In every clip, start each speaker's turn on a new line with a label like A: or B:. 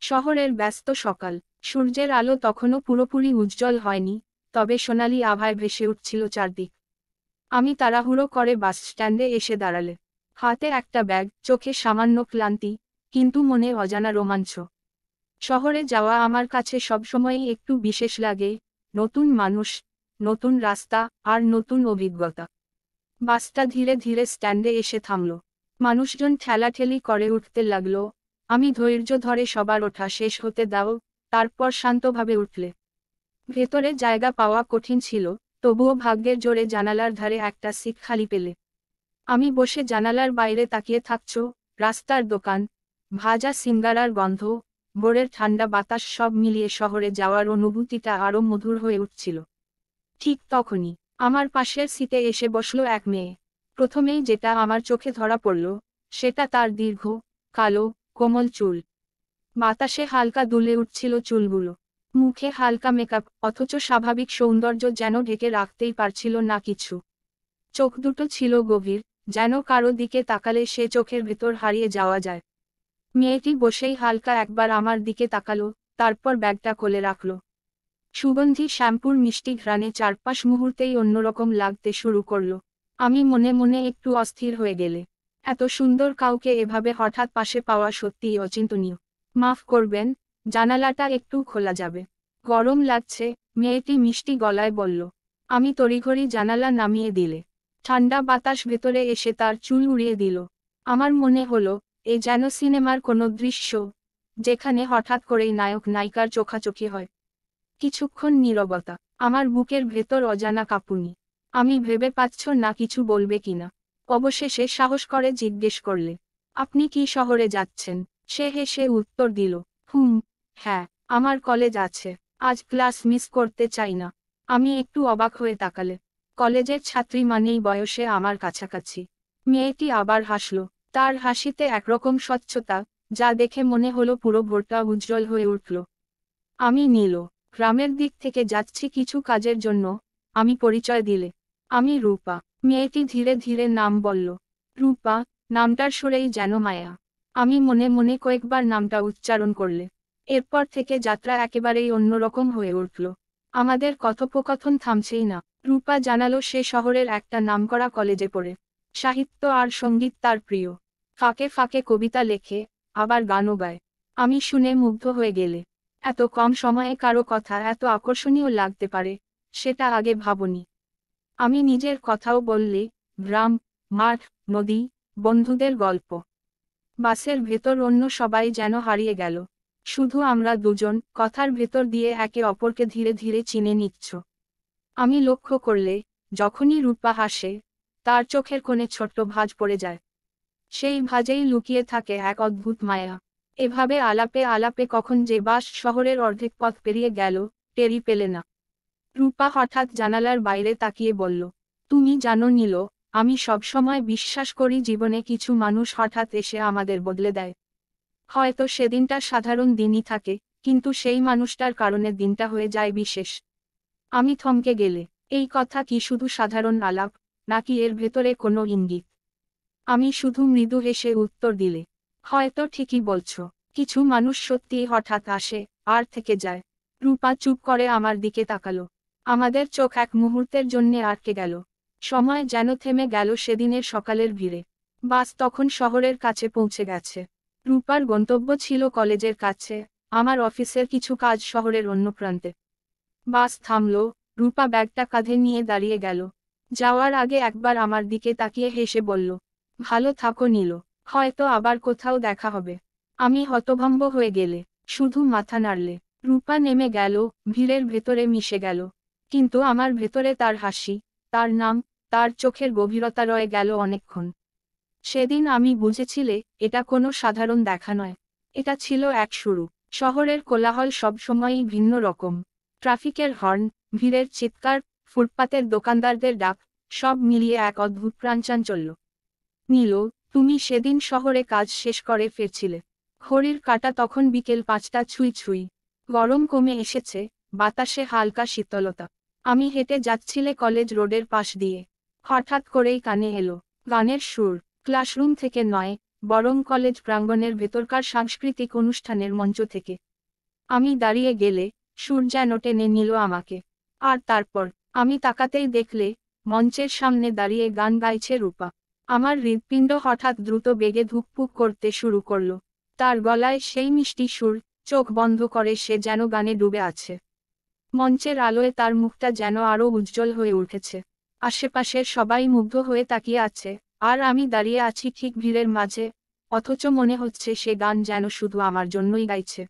A: শহরের ব্যস্ত সকাল, সূর্যের আলো তখনও পুরোপুরি উজ্জ্বল হয়নি, তবে সোনালি আভায় ভেসে উঠছিল চারদিক। আমি তাড়াহুড়ো করে বাস স্ট্যান্ডে এসে দাঁড়ালে। হাতে একটা ব্যাগ, চোখে সামান্য ক্লান্তি, কিন্তু মনে অজানা রোমাঞ্চ। শহরে যাওয়া আমার কাছে সবসময়ই একটু বিশেষ লাগে, নতুন মানুষ, নতুন রাস্তা, আর নতুন অভিজ্ঞতা। বাসটা ধীরে ধীরে স্ট্যান্ডে এসে থামল। মানুষজন ঠেলাঠেলি করে উঠতে লাগলো। আমি ধৈর্য ধরে সবার ওঠা শেষ হতে দাও, তারপর শান্তভাবে উঠলে। ভেতরে জায়গা পাওয়া কঠিন ছিল, তবুও ভাগ্যের জোরে জানালার ধারে একটা সিট খালি পেলে। আমি বসে জানালার বাইরে তাকিয়ে থাকছ, রাস্তার দোকান, ভাজা সিঙ্গারার গন্ধ, ভোরের ঠান্ডা বাতাস সব মিলিয়ে শহরে যাওয়ার অনুভূতিটা আরও মধুর হয়ে উঠছিল। ঠিক তখনই আমার পাশের সিটে এসে বসলো এক মেয়ে। প্রথমেই যেটা আমার চোখে ধরা পড়ল, সেটা তার দীর্ঘ, কালো, কোমল চুল। বাতাসে হালকা দুলে উঠছিল চুলগুলো। মুখে হালকা মেকআপ, অথচ স্বাভাবিক সৌন্দর্য যেন ঢেকে রাখতেই পারছিল না কিছু। চোখ দুটো ছিল গভীর, যেন কারো দিকে তাকালে সে চোখের ভেতর হারিয়ে যাওয়া যায়। মেয়েটি বসেই হালকা একবার আমার দিকে তাকালো, তারপর ব্যাগটা কোলে রাখল। সুগন্ধি শ্যাম্পুর মিষ্টি ঘ্রাণে চারপাশ মুহূর্তেই অন্যরকম লাগতে শুরু করল। আমি মনে মনে একটু অস্থির হয়ে গেলে। এত সুন্দর কাউকে এভাবে হঠাৎ পাশে পাওয়া সত্যিই অচিন্তনীয়। মাফ করবেন, জানালাটা একটু খোলা যাবে? গরম লাগছে, মেয়েটি মিষ্টি গলায় বলল। আমি তড়িঘড়ি জানালা নামিয়ে দিলে। ঠান্ডা বাতাস ভেতরে এসে তার চুল উড়িয়ে দিল। আমার মনে হলো, এ যেন সিনেমার কোনো দৃশ্য, যেখানে হঠাৎ করেই নায়ক নায়িকার চোখাচোখি হয়। কিছুক্ষণ নীরবতা, আমার বুকের ভেতর অজানা কাঁপুনি। আমি ভেবে পাচ্ছ না কিছু বলবে কিনা। অবশেষে সাহস করে জিজ্ঞেস করলে, আপনি কি শহরে যাচ্ছেন? সে হেসে উত্তর দিল, হ্যাঁ, আমার কলেজ আছে, আজ ক্লাস মিস করতে চাই না। আমি একটু অবাক হয়ে তাকালে। কলেজের ছাত্রী মানেই বয়সে আমার কাছাকাছি। মেয়েটি আবার হাসল, তার হাসিতে একরকম স্বচ্ছতা, যা দেখে মনে হলো পুরো ভোরটা উজ্জ্বল হয়ে উঠল। আমি নীল, গ্রামের দিক থেকে যাচ্ছি কিছু কাজের জন্য। আমি পরিচয় দিলে, আমি রূপা। মেয়েটি ধীরে ধীরে নাম বলল। রূপা, নামটার সুরেই যেন মায়া। আমি মনে মনে কয়েকবার নামটা উচ্চারণ করলে। এরপর থেকে যাত্রা একেবারেই অন্যরকম হয়ে উঠল। আমাদের কথোপকথন থামছেই না। রূপা জানালো সে শহরের একটা নামকরা কলেজে পড়ে। সাহিত্য আর সঙ্গীত তার প্রিয়। ফাঁকে ফাঁকে কবিতা লেখে, আবার গানও গায়। আমি শুনে মুগ্ধ হয়ে গেলে। এত কম সময়ে কারো কথা এত আকর্ষণীয় লাগতে পারে, সেটা আগে ভাবনি। আমি নিজের কথাও বললে, গ্রাম, মাঠ, নদী, বন্ধুদের গল্প। বাসের ভেতর অন্য সবাই যেন হারিয়ে গেল। শুধু আমরা দুজন কথার ভেতর দিয়ে একে অপরকে ধীরে ধীরে চিনে নিচ্ছ। আমি লক্ষ্য করলে, যখনই রূপা হাসে, তার চোখের কোণে ছোট্ট ভাঁজ পড়ে যায়। সেই ভাঁজেই লুকিয়ে থাকে এক অদ্ভুত মায়া। এভাবে আলাপে আলাপে কখন যে বাস শহরের অর্ধেক পথ পেরিয়ে গেল, টেরই পেলে না। রূপা হঠাৎ জানালার বাইরে তাকিয়ে বলল, তুমি জানো নীল, আমি সবসময় বিশ্বাস করি জীবনে কিছু মানুষ হঠাৎ এসে আমাদের বদলে দেয়। হয়তো সেদিনটা সাধারণ দিনই থাকে, কিন্তু সেই মানুষটার কারণে দিনটা হয়ে যায় বিশেষ। আমি থমকে গেলে, এই কথা কি শুধু সাধারণ আলাপ, নাকি এর ভেতরে কোনো ইঙ্গিত? আমি শুধু মৃদু হেসে উত্তর দিলে, হয়তো ঠিকই বলছো। কিছু মানুষ সত্যিই হঠাৎ আসে, আর থেকে যায়। রূপা চুপ করে আমার দিকে তাকালো। আমাদের চোখ এক মুহূর্তের জন্যে আটকে গেল। সময় যেন থেমে গেল সেদিনের সকালের ভিড়ে। বাস তখন শহরের কাছে পৌঁছে গেছে। রূপার গন্তব্য ছিল কলেজের কাছে, আমার অফিসের কিছু কাজ শহরের অন্য প্রান্তে। বাস থামলো, রূপা ব্যাগটা কাঁধে নিয়ে দাঁড়িয়ে গেল। যাওয়ার আগে একবার আমার দিকে তাকিয়ে হেসে বলল, ভালো থাকো নীল, হয়তো আবার কোথাও দেখা হবে। আমি হতভম্ব হয়ে গেলে, শুধু মাথা নাড়লে। রূপা নেমে গেল, ভিড়ের ভেতরে মিশে গেল। কিন্তু আমার ভেতরে তার হাসি, তার নাম, তার চোখের গভীরতা রয়ে গেল অনেকক্ষণ। সেদিন আমি বুঝেছিলে, এটা কোনো সাধারণ দেখা নয়। এটা ছিল এক শুরু। শহরের কোলাহল সবসময়ই ভিন্ন রকম। ট্রাফিকের হর্ন, ভিড়ের চিৎকার, ফুটপাতের দোকানদারদের ডাক, সব মিলিয়ে এক অদ্ভুত প্রাণচাঞ্চল্য। নীল, তুমি সেদিন শহরে কাজ শেষ করে ফিরছিলে। ঘড়ির কাঁটা তখন বিকেল 5টা ছুঁই ছুঁই। গরম কমে এসেছে, বাতাসে হালকা শীতলতা। আমি হেঁটে যাচ্ছিলে কলেজ রোডের পাশ দিয়ে। হঠাৎ করেই কানে এলো গানের সুর। ক্লাসরুম থেকে নয়, বরং কলেজ প্রাঙ্গণের ভেতরকার সাংস্কৃতিক অনুষ্ঠানের মঞ্চ থেকে। আমি দাঁড়িয়ে গেলে সুর যেন টেনে নিল আমাকে। আর তারপর আমি তাকাতেই দেখলে মঞ্চের সামনে দাঁড়িয়ে গান গাইছে রূপা। আমার হৃৎপিণ্ড হঠাৎ দ্রুত বেগে ধুকপুক করতে শুরু করল। তার গলায় সেই মিষ্টি সুর, চোখ বন্ধ করে সে যেন গানে ডুবে আছে। মঞ্চের আলোয় তার মুখটা যেন আরো উজ্জ্বল হয়ে উঠেছে। আশেপাশের সবাই মুগ্ধ হয়ে তাকিয়ে আছে, আর আমি দাঁড়িয়ে আছি ঠিক ভিড়ের মাঝে, অথচ মনে হচ্ছে সে গান যেন শুধু আমার জন্যই গাইছে।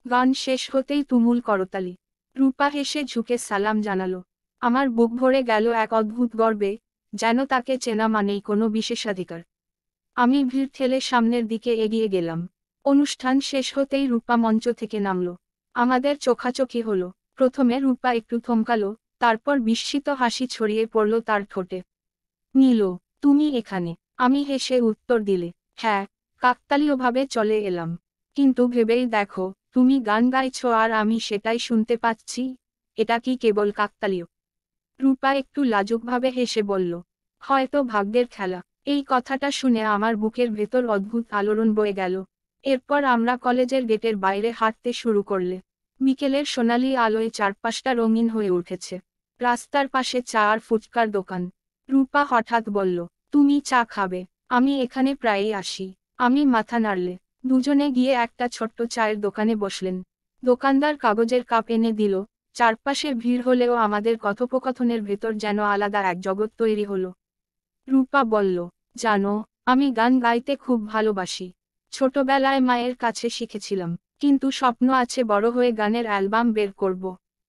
A: গান শেষ হতেই তুমুল করতালি। রূপা হেসে ঝুঁকে সালাম জানালো। আমার বুক ভরে গেল এক অদ্ভুত গর্বে, যেন তাকে চেনা মানেই কোনো বিশেষাধিকার। আমি ভিড় ঠেলে সামনের দিকে এগিয়ে গেলাম। অনুষ্ঠান শেষ হতেই রূপা মঞ্চ থেকে নামল। আমাদের চোখাচোখি হলো। প্রথমে রূপা একটু থমকালো, তারপর বিস্মিত হাসি ছড়িয়ে পড়ল তার ঠোঁটে। নীল, তুমি এখানে? আমি হেসে উত্তর দিলে, হ্যাঁ, কাকতালীয়ভাবে চলে এলাম। কিন্তু ভেবেই দেখো, তুমি গান গাইছো আর আমি সেটাই শুনতে পাচ্ছি। এটা কি কেবল কাকতালীয়? রূপা একটু লাজুকভাবে হেসে বলল, হয়তো ভাগ্যের খেলা। এই কথাটা শুনে আমার বুকের ভেতর অদ্ভুত আলোড়ন বয়ে গেল। এরপর আমরা কলেজের গেটের বাইরে হাঁটতে শুরু করলে। বিকেলের সোনালি আলোয় চারপাশটা রঙিন হয়ে উঠেছে। রাস্তার পাশে চা আর ফুচকার দোকান। রূপা হঠাৎ বলল, তুমি চা খাবে? আমি এখানে প্রায়ই আসি। আমি মাথা নাড়লে। দুজনে গিয়ে একটা ছোট্ট চায়ের দোকানে বসলেন। দোকানদার কাগজের কাপ এনে দিল। চারপাশে ভিড় হলেও আমাদের কথোপকথনের ভেতর যেন আলাদা এক জগৎ তৈরি হলো। রূপা বলল, জানো, আমি গান গাইতে খুব ভালোবাসি। ছোটবেলায় মায়ের কাছে শিখেছিলাম, কিন্তু স্বপ্ন আছে বড় হয়ে গানের অ্যালবাম বের করব।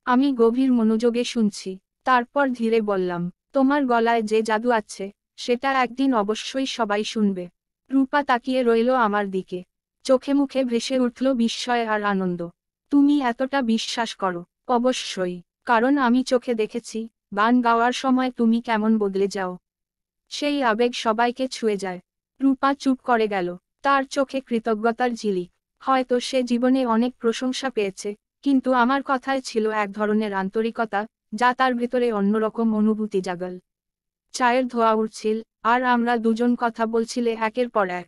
A: আমি গভীর মনোযোগে শুনছি। তারপর ধীরে বললাম, তোমার গলায় যে জাদু আছে, সেটা একদিন অবশ্যই সবাই শুনবে। রূপা তাকিয়ে রইল আমার দিকে। চোখে মুখে ভেসে উঠল বিস্ময় আর আনন্দ। তুমি এতটা বিশ্বাস করো? অবশ্যই, কারণ আমি চোখে দেখেছি, গান গাওয়ার সময় তুমি কেমন বদলে যাও। সেই আবেগ সবাইকে ছুঁয়ে যায়। রূপা চুপ করে গেল। তার চোখে কৃতজ্ঞতার ঝিলিক। হয়তো সে জীবনে অনেক প্রশংসা পেয়েছে, কিন্তু আমার কথায় ছিল এক ধরনের আন্তরিকতা, যা তার ভেতরে অন্যরকম অনুভূতি জাগাল। চায়ের ধোঁয়া উঠছিল, আর আমরা দুজন কথা বলছিলে একের পর এক।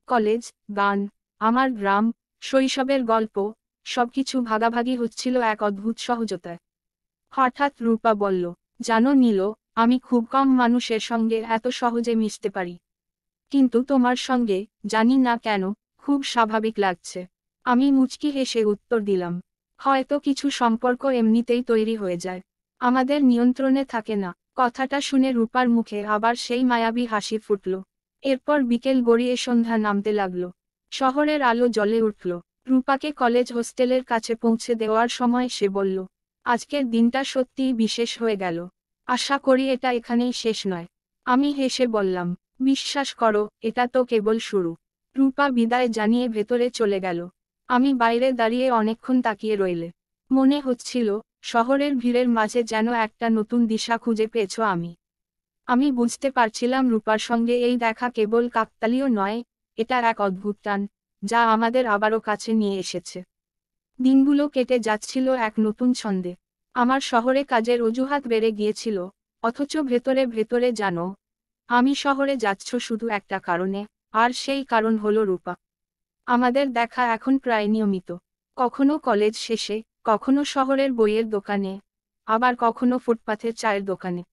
A: কলেজ, গান, আমার গ্রাম, শৈশবের গল্প, সবকিছু ভাগাভাগি হচ্ছিল এক অদ্ভুত সহজতায়। হঠাৎ রূপা বলল, জানো নীল, আমি খুব কম মানুষের সঙ্গে এত সহজে মিশতে পারি। কিন্তু তোমার সঙ্গে, জানি না কেন, খুব স্বাভাবিক লাগছে। আমি মুচকি হেসে উত্তর দিলাম, হয়তো কিছু সম্পর্ক এমনিতেই তৈরি হয়ে যায়, আমাদের নিয়ন্ত্রণে থাকে না। কথাটা শুনে রূপার মুখে আবার সেই মায়াবী হাসি ফুটল। এরপর বিকেল গড়িয়ে সন্ধ্যা নামতে লাগল। শহরের আলো জ্বলে উঠল। রূপাকে কলেজ হোস্টেলের কাছে পৌঁছে দেওয়ার সময় সে বলল, আজকের দিনটা সত্যিই বিশেষ হয়ে গেল। আশা করি এটা এখানেই শেষ নয়। আমি হেসে বললাম, বিশ্বাস করো, এটা তো কেবল শুরু। রূপা বিদায় জানিয়ে ভেতরে চলে গেল। আমি বাইরে দাঁড়িয়ে অনেকক্ষণ তাকিয়ে রইলে। মনে হচ্ছিল, শহরের ভিড়ের মাঝে যেন একটা নতুন দিশা খুঁজে পেয়েছ আমি। আমি বুঝতে পারছিলাম রূপার সঙ্গে এই দেখা কেবল কাকতালীয় নয়, এটা এক অদ্ভুত টান, যা আমাদের আবারও কাছে নিয়ে এসেছে। দিনগুলো কেটে যাচ্ছিল এক নতুন ছন্দে। আমার শহরে কাজের অজুহাত বেড়ে গিয়েছিল, অথচ ভেতরে ভেতরে জানো, আমি শহরে যাচ্ছ শুধু একটা কারণে, আর সেই কারণ হলো রূপা। আমাদের দেখা এখন প্রায় নিয়মিত। কখনো কলেজ শেষে, কখনো শহরের বইয়ের দোকানে, আবার কখনো ফুটপাথের চায়ের দোকানে।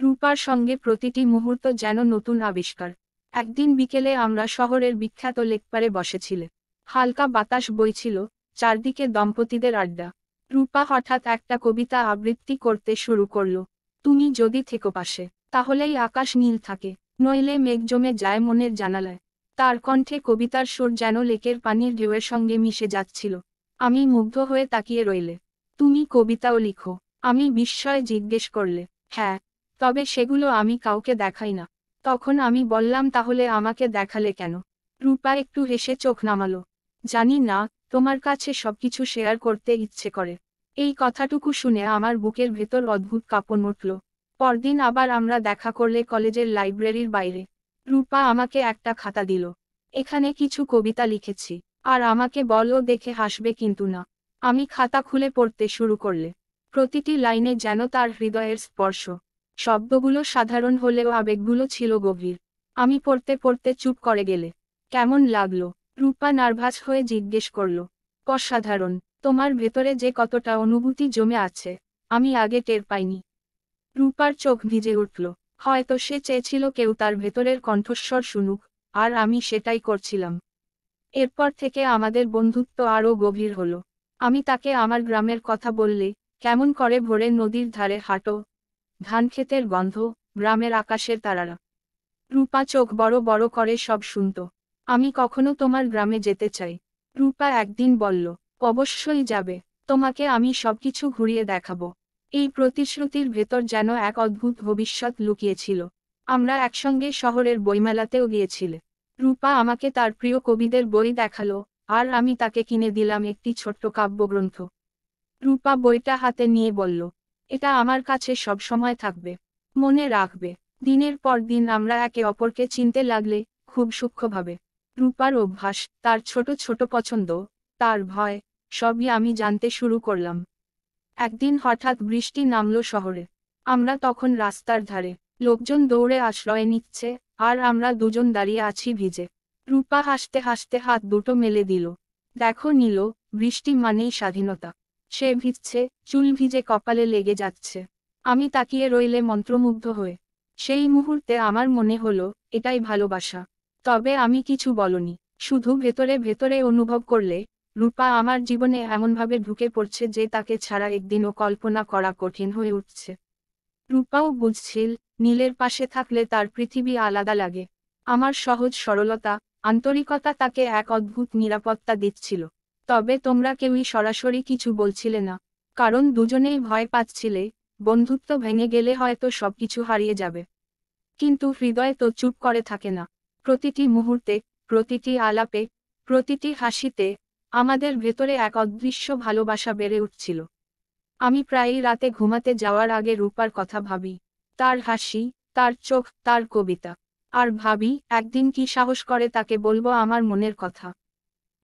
A: রূপার সঙ্গে প্রতিটি মুহূর্ত যেন নতুন আবিষ্কার। একদিন বিকেলে আমরা শহরের বিখ্যাত লেকপারে বসেছিলে। হালকা বাতাস বইছিল, চারদিকে দম্পতিদের আড্ডা। রূপা হঠাৎ একটা কবিতা আবৃত্তি করতে শুরু করল। তুমি যদি থেকো পাশে, তাহলেই আকাশ নীল থাকে, নইলে মেঘ জমে যায় মনের জানালায়। তার কণ্ঠে কবিতার সুর যেন লেকের পানির ঢেউয়ের সঙ্গে মিশে যাচ্ছিল। আমি মুগ্ধ হয়ে তাকিয়ে রইলে। তুমি কবিতাও লিখো? আমি বিস্ময়ে জিজ্ঞেস করলে। হ্যাঁ, তবে সেগুলো আমি কাউকে দেখাই না। তখন আমি বললাম, তাহলে আমাকে দেখালে কেন? রূপা একটু হেসে চোখ নামালো। জানি না, তোমার কাছে সবকিছু শেয়ার করতে ইচ্ছে করে। এই কথাটুকু শুনে আমার বুকের ভেতর অদ্ভুত কাঁপন উঠল। পরদিন আবার আমরা দেখা করলে কলেজের লাইব্রেরির বাইরে। রূপা আমাকে একটা খাতা দিল। এখানে কিছু কবিতা লিখেছি, আর আমাকে বলো দেখে হাসবে কিন্তু না। আমি খাতা খুলে পড়তে শুরু করলে। প্রতিটি লাইনে যেন তার হৃদয়ের স্পর্শ। শব্দগুলো সাধারণ হলেও আবেগগুলো ছিল গভীর। আমি পড়তে পড়তে চুপ করে গেলে। কেমন লাগলো? রূপা নার্ভাস হয়ে জিজ্ঞেস করল। অসাধারণ, তোমার ভেতরে যে কতটা অনুভূতি জমে আছে, আমি আগে টের পাইনি। রূপার চোখ ভিজে উঠল। হয়তো সে চেয়েছিল কেউ তার ভেতরের কণ্ঠস্বর শুনুক, আর আমি সেটাই করছিলাম। এরপর থেকে আমাদের বন্ধুত্ব আরও গভীর হলো। আমি তাকে আমার গ্রামের কথা বললে, কেমন করে ভোরের নদীর ধারে হাঁটো, ধানক্ষেতের গন্ধ, গ্রামের আকাশের তারারা। রূপা চোখ বড় বড় করে সব শুনত। আমি কখনো তোমার গ্রামে যেতে চাই, রূপা একদিন বলল। অবশ্যই যাবে, তোমাকে আমি সবকিছু ঘুরিয়ে দেখাবো। এই প্রতিশ্রুতির ভেতর যেন এক অদ্ভুত ভবিষ্যৎ লুকিয়েছিল। আমরা একসঙ্গে শহরের বইমেলাতেও গিয়েছিলে। রূপা আমাকে তার প্রিয় কবিদের বই দেখালো, আর আমি তাকে কিনে দিলাম একটি ছোট্ট কাব্যগ্রন্থ। রূপা বইটা হাতে নিয়ে বলল, এটা আমার কাছে সবসময় থাকবে, মনে রাখবে। দিনের পর দিন আমরা একে অপরকে চিনতে লাগলে, খুব সূক্ষ্মভাবে। রূপার অভ্যাস, তার ছোট ছোট পছন্দ, তার ভয়, সবই আমি জানতে শুরু করলাম। একদিন হঠাৎ বৃষ্টি নামলো শহরে। আমরা তখন রাস্তার ধারে, লোকজন দৌড়ে আশ্রয় নিচ্ছে, আর আমরা দুজন দাঁড়িয়ে আছি ভিজে। রূপা হাসতে হাসতে হাত দুটো মেলে দিল। দেখো নীল, বৃষ্টি মানেই স্বাধীনতা। সে ভিজছে, চুল ভিজে কপালে লেগে যাচ্ছে। আমি তাকিয়ে রইলে মন্ত্রমুগ্ধ হয়ে। সেই মুহূর্তে আমার মনে হলো, এটাই ভালোবাসা। তবে আমি কিছু বলনি, শুধু ভেতরে ভেতরে অনুভব করলে, রূপা আমার জীবনে এমনভাবে ঢুকে পড়ছে যে তাকে ছাড়া একদিনও কল্পনা করা কঠিন হয়ে উঠছে। রূপাও বুঝছিল, নীলের পাশে থাকলে তার পৃথিবী আলাদা লাগে। আমার সহজ সরলতা, আন্তরিকতা তাকে এক অদ্ভুত নিরাপত্তা দিচ্ছিল। তবে তোমরা কেউই সরাসরি কিছু বলছিলে না, কারণ দুজনেই ভয় পাচ্ছিলে, বন্ধুত্ব ভেঙে গেলে হয়তো সবকিছু হারিয়ে যাবে। কিন্তু হৃদয় তো চুপ করে থাকে না। প্রতিটি মুহূর্তে, প্রতিটি আলাপে, প্রতিটি হাসিতে, আমাদের ভেতরে এক অদৃশ্য ভালোবাসা বেড়ে উঠছিল। আমি প্রায়ই রাতে ঘুমাতে যাওয়ার আগে রূপার কথা ভাবি। তার হাসি, তার চোখ, তার কবিতা। আর ভাবি, একদিন কি সাহস করে তাকে বলবো আমার মনের কথা।